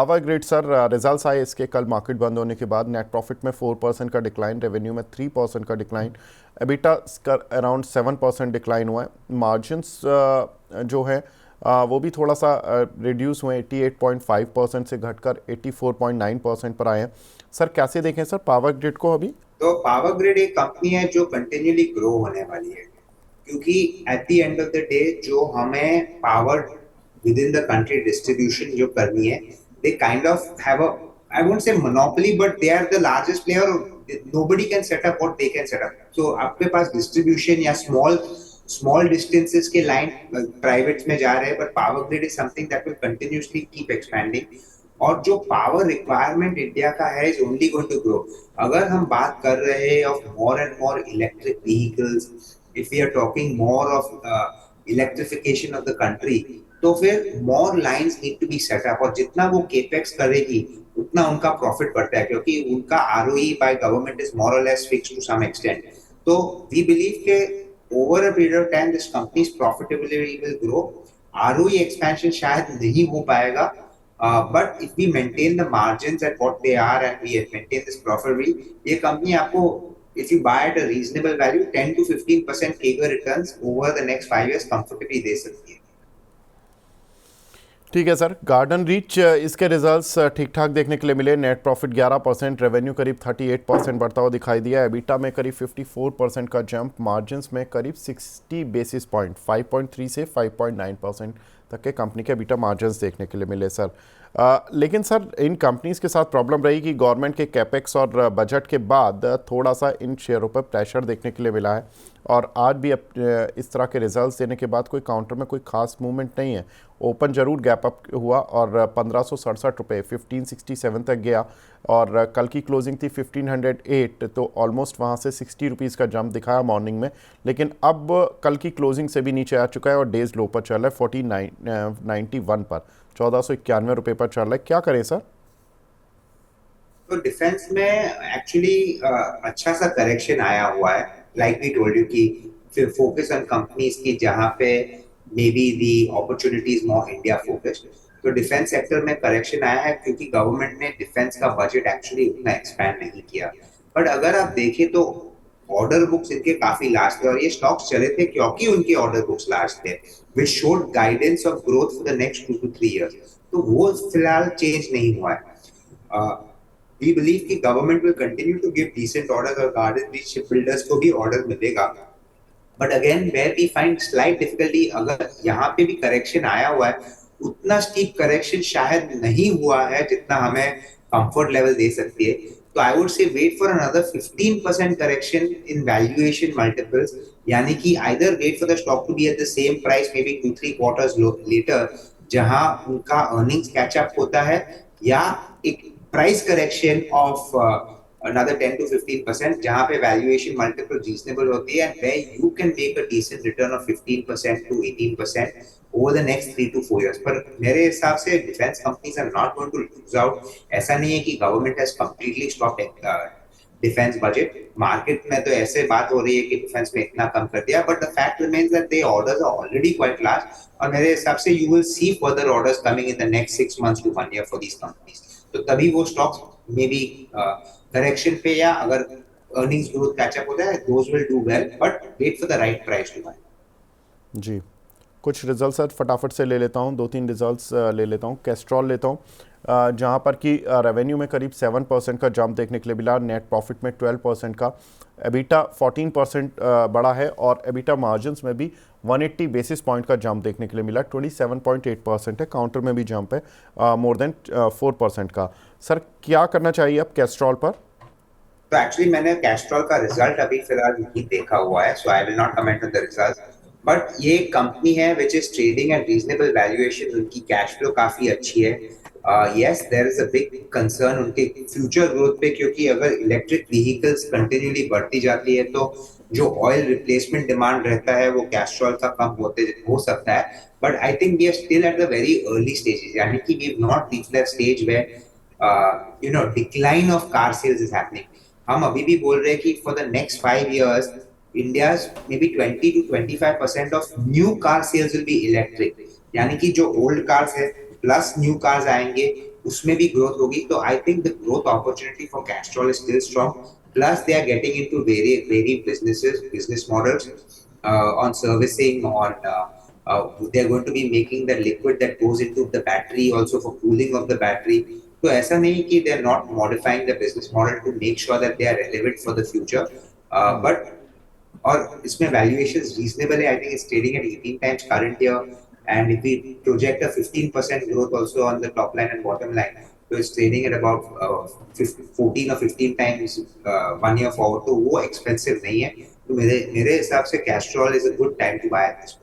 Power grid sir, results आए इसके कल मार्केट बंद होने के बाद। नेट प्रॉफिट में 4% का डिक्लाइन, रेवेन्यू में 3% का डिक्लाइन, एबिटा का अराउंड 7% डिक्लाइन हुआ है। मार्जिन्स जो है वो भी थोड़ा सा रिड्यूस हुए, 88.5% से घटकर 84.9% पर आए हैं। सर कैसे देखें सर पावर ग्रिड को अभी? तो पावर ग्रिड एक कंपनी है जो कंटिन्यूली ग्रो होने वाली है, क्योंकि at the end of the day जो हमें power within the country distribution जो करनी है, they kind of have a, I won't say monopoly, but they are the largest player. Nobody can set up what they can set up. So आपके पास distribution या small small distances के line private में जा रहे हैं, but power grid is something that will continuously keep expanding. और जो पावर रिक्वायरमेंट इंडिया का है is only going to grow. अगर हम बात कर रहे हैं of more and more electric vehicles, if we are talking more of electrification of the country, तो फिर more lines need to be set up. और जितना वो केपेक्स करेगी उतना उनका प्रॉफिट बढ़ता है, क्योंकि उनका ROE by government is more और less fixed to some extent. तो वी बिलीव के over a period of time this company's profitability will grow. ROE expansion शायद नहीं हो पाएगा, but if we maintain the margins at what they are and we maintain this profitability, ये company आपको, if you buy at a reasonable value, 10 to 15% CAGR returns over the next 5 years comfortably दे सकती है। ठीक है sir. Garden reach, इसके results ठीक ठाक देखने के लिए मिले। नेट प्रॉफिट 11%, रेवेन्यू करीब 38% बढ़ता हुआ दिखाई दिया, एबिटा में करीब 54% का जंप, मार्जिन्स में करीब 60 बेसिस पॉइंट 5.3 से 5.9% तक के कंपनी के एबिटा मार्जिन्स देखने के लिए मिले सर। लेकिन सर इन कंपनीज़ के साथ प्रॉब्लम रही कि गवर्नमेंट के कैपेक्स और बजट के बाद थोड़ा सा इन शेयरों पर प्रेशर देखने के लिए मिला है, और आज भी इस तरह के रिजल्ट्स देने के बाद कोई काउंटर में कोई खास मूवमेंट नहीं है। ओपन जरूर गैप अप हुआ और 1567 रुपये 1567 तक गया, और कल की क्लोजिंग थी 1508, तो ऑलमोस्ट वहाँ से 60 रुपीज़ का जंप दिखाया मॉर्निंग में। लेकिन अब कल की क्लोजिंग से भी नीचे आ चुका है और डेज लो पर चल रहा है 1491 पर, 1491 रुपये पर चल रहा है। क्या करें सर? तो डिफेंस में एक्चुअली अच्छा सा करेक्शन आया हुआ है, लाइक वी टोल्ड यू कि फिर फोकस ऑन कंपनीज की जहां पे may be the opportunities more India focused. तो डिफेंस सेक्टर में करेक्शन आया है क्योंकि गवर्नमेंट ने डिफेंस का बजट एक्चुअली उतना एक्सपैंड नहीं किया। बट अगर आप देखें तो ऑर्डर बुक्स इनके काफी लार्ज थे, और ये स्टॉक्स चले थे क्योंकि उनके ऑर्डर बुक्स लार्ज थे, विच showed guidance of growth for the next 2 to 3 years। तो वो फिलहाल चेंज नहीं हुआ है। We believe कि government will continue to give decent orders और garden reach shipbuilders को भी order मिलेगा। But again where we find slight difficulty, अगर यहाँ पे भी correction आया हुआ है, उतना steep correction शायद नहीं हुआ है जितना हमें comfort level दे सकती है। तो I would say wait for another 15% correction in valuation multiples, यानी कि either wait for the stock to be at the same price maybe 2-3 quarters later, जहां उनका earnings catch up होता है, या एक price correction of another 10 to 15% जहां पे valuation multiple reasonable होती है, and where you can make a decent return of 15% to 18% over the next 3 to 4 years। पर मेरे हिसाब से defense companies are not going to lose out। ऐसा नहीं है कि government has completely stopped defence budget. Market में तो ऐसे बात हो रही है कि डिफेंस में इतना कम कर दिया, but the fact remains that they orders are already quite large, और मेरे हिसाब से you will see further orders coming in the next 6 months to 1 year for these companies. तो तभी वो स्टॉक्स मे बी करेक्शन पे, या अगर अर्निंग्स ग्रोथ कैचअप होता है, those will do well, but wait for the right price to buy. जी, कुछ रिजल्ट्स सर फटाफट से ले लेता हूँ, 2-3 रिजल्ट्स ले लेता हूँ। कैस्ट्रॉल लेता हूँ, जहाँ पर कि रेवेन्यू में करीब 7% का जंप देखने के लिए मिला, नेट प्रॉफिट में 12% का, एबिटा 14% बढ़ा है, और एबिटा मार्जिन्स में भी 180 बेसिस पॉइंट का जंप देखने के लिए मिला, 27.8% है। काउंटर में भी जंप है मोर देन 4% का। सर क्या करना चाहिए अब कैस्ट्रॉल पर? तो एक्चुअली मैंने कैस्ट्रॉल का रिजल्ट अभी फिलहाल नहीं देखा हुआ है, so I will not comment on the result. But ये कंपनी है which is trading at reasonable valuation, उनकी कैश फ्लो काफी अच्छी है। Yes there is a big concern उनके फ्यूचर ग्रोथ पे, क्योंकि अगर इलेक्ट्रिक व्हीकल्स कंटिन्यूली बढ़ती जाती है तो जो ऑयल रिप्लेसमेंट डिमांड रहता है वो कैस्ट्रॉल का कम होते हो सकता है। But I think we are still at the very early stages, यानी कि we have not reached that stage where decline of car sales is happening. हम अभी भी बोल रहे हैं कि for the next 5 years India's maybe 20 to 25% of new car sales will be electric, यानी कि जो ओल्ड कार्स है प्लस न्यू कार्स आएंगे, उसमें भी ग्रोथ होगी. तो I think the growth opportunity for Castrol is still strong. Plus, they are getting into very business models on servicing, they're going to be making the liquid that goes into the battery also for cooling of the battery. तो ऐसा नहीं कि they are not modifying the business model to make sure that they are relevant for the future. But और इसमें valuations reasonable है. I think it's trading at 18 times current year. And if we project a 15% growth also on the top line and bottom line, so it's trading at about 14 or 15 times 1 year forward. तो वो expensive नहीं है. तो मेरे मेरे हिसाब से Castrol is a good time to buy at this point.